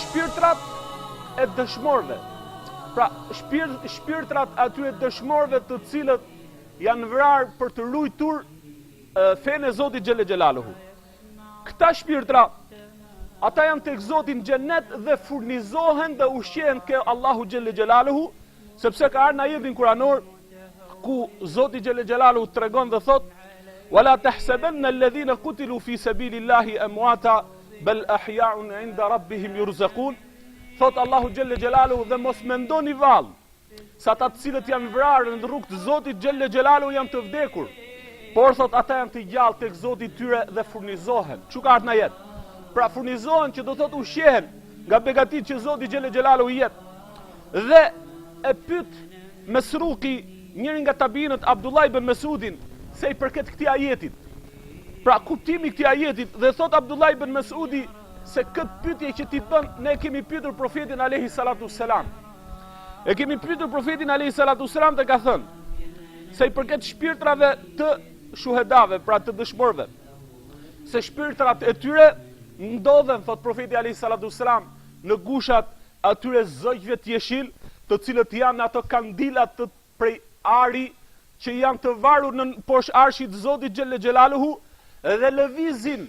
shpirtrat e dëshmorëve. Pra, shpirtrat aty e dëshmorëve të cilët janë vrarë për të ruajtur fenë e Zotit Xhelle Xhelaluhu. Këta shpirtra, ata janë tek Zoti në xhenet dhe furnizohen dhe ushqehen ke Allahu Xhelle Xhelaluhu, sepse ka ardhur në ajetin kuranor ku Zoti Xhelle Xhelaluhu tregon dhe thot: "Wala tahsabanna alladhina qutilu fi sabilillahi amwata bal ahya'un 'inda rabbihim yurzaqun." Thot Allahu Xhelle Xhelaluhu, dhe mos mendoni vallë se ata të cilët janë vrarë në rrugt të Zotit Xhelle Xhelaluhu janë të vdekur, por thot ata janë të gjallë tek Zoti i tyre dhe furnizohen. Çu ka ardhur në jetë? Pra furnizohen, që do thot ushqehen nga begatit që Zoti Xhelle Xhelaluhu i jep. Dhe e pyet Mesruki, njëri nga tabinët, Abdullah ibn Mesudin, se i përket këtij ajetit. Pra kuptimi i këtij ajetit, dhe thot Abdullah ibn Mesudi se këtë pyetje që ti bën, ne kemi pyetur profetin alayhi salatu selam. E kemi pyetur profetin alayhi salatu selam dhe ka thënë se i përket shpirtrave të shuhedave, pra të dëshmorëve, se shpirtrat e tyre ndodhen, thot profeti alayhi salatu selam, në gushat atyre zogjve të jeshil, të cilët janë ato kandilat të prej ari që janë të varur në poshtë arshit Zotit Xhelle Xhelaluhu dhe lëvizin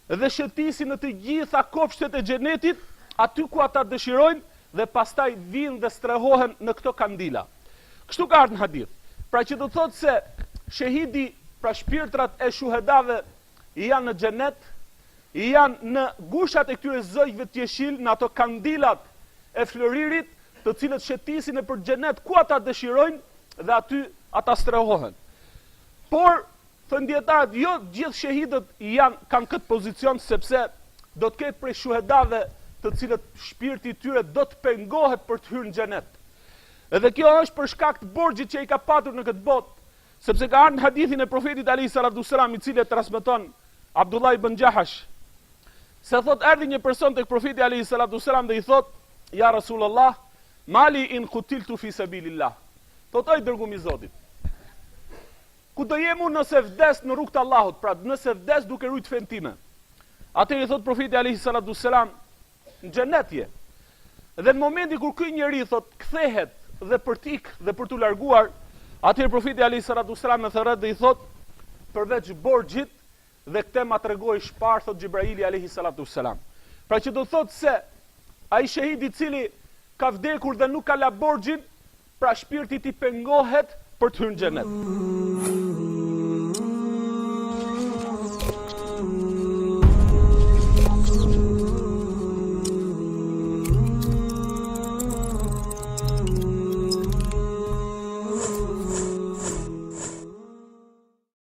dhe shëtisin në të gjitha kopshtet e xhenetit aty ku ata dëshirojnë dhe pastaj vinë dhe strehohen në këto kandila. Kështu ka ardhur në hadith. Pra që do të thotë se shahidi, pra shpirtrat e shuhedave janë në xhenet, janë në gushat e këtyre zojve të jeshil, në ato kandilat e floririt, të cilët shëtisin e për xhenet ku ata dëshirojnë dhe aty ata strehohen. Por thënë dietarët, jo gjithë shahidët kanë këtë pozicion, sepse do të ketë prej shuhedave të cilët shpirti i tyre do të pengohet për të hyrë në xhenet. Edhe kjo është për shkak të borxhit që i ka patur në këtë botë, sepse ka ardhur në hadithin e profetit alayhi salatu selam, i cili e transmeton Abdullah ibn Jahash, se thot erdhi një person tek profeti alayhi salatu selam dhe i thot: "Ja Rasulullah, mali in qutiltu fi sabilillah." Thot: "Oj dërgumi i Zotit, ku do jem unë nëse vdes në rrugt të Allahut, pra nëse vdes duke rujt fen time?" Atëherë i thot profeti alayhi salatu selam: "Në xhenet je." Dhe në momentin kur ky njeri thot kthehet dhe për tik dhe për t'u larguar, atëherë profeti alayhi salatu selam e thërret dhe i thot: "Përveç borxhit dhe këtë ma tregoi shpar", thot Xhibraili alayhi salatu selam. Pra që do thot se ai shahidi i cili ka vdekur dhe nuk ka la borxhin, pra shpirti i pengohet për të hyrë në xhenet.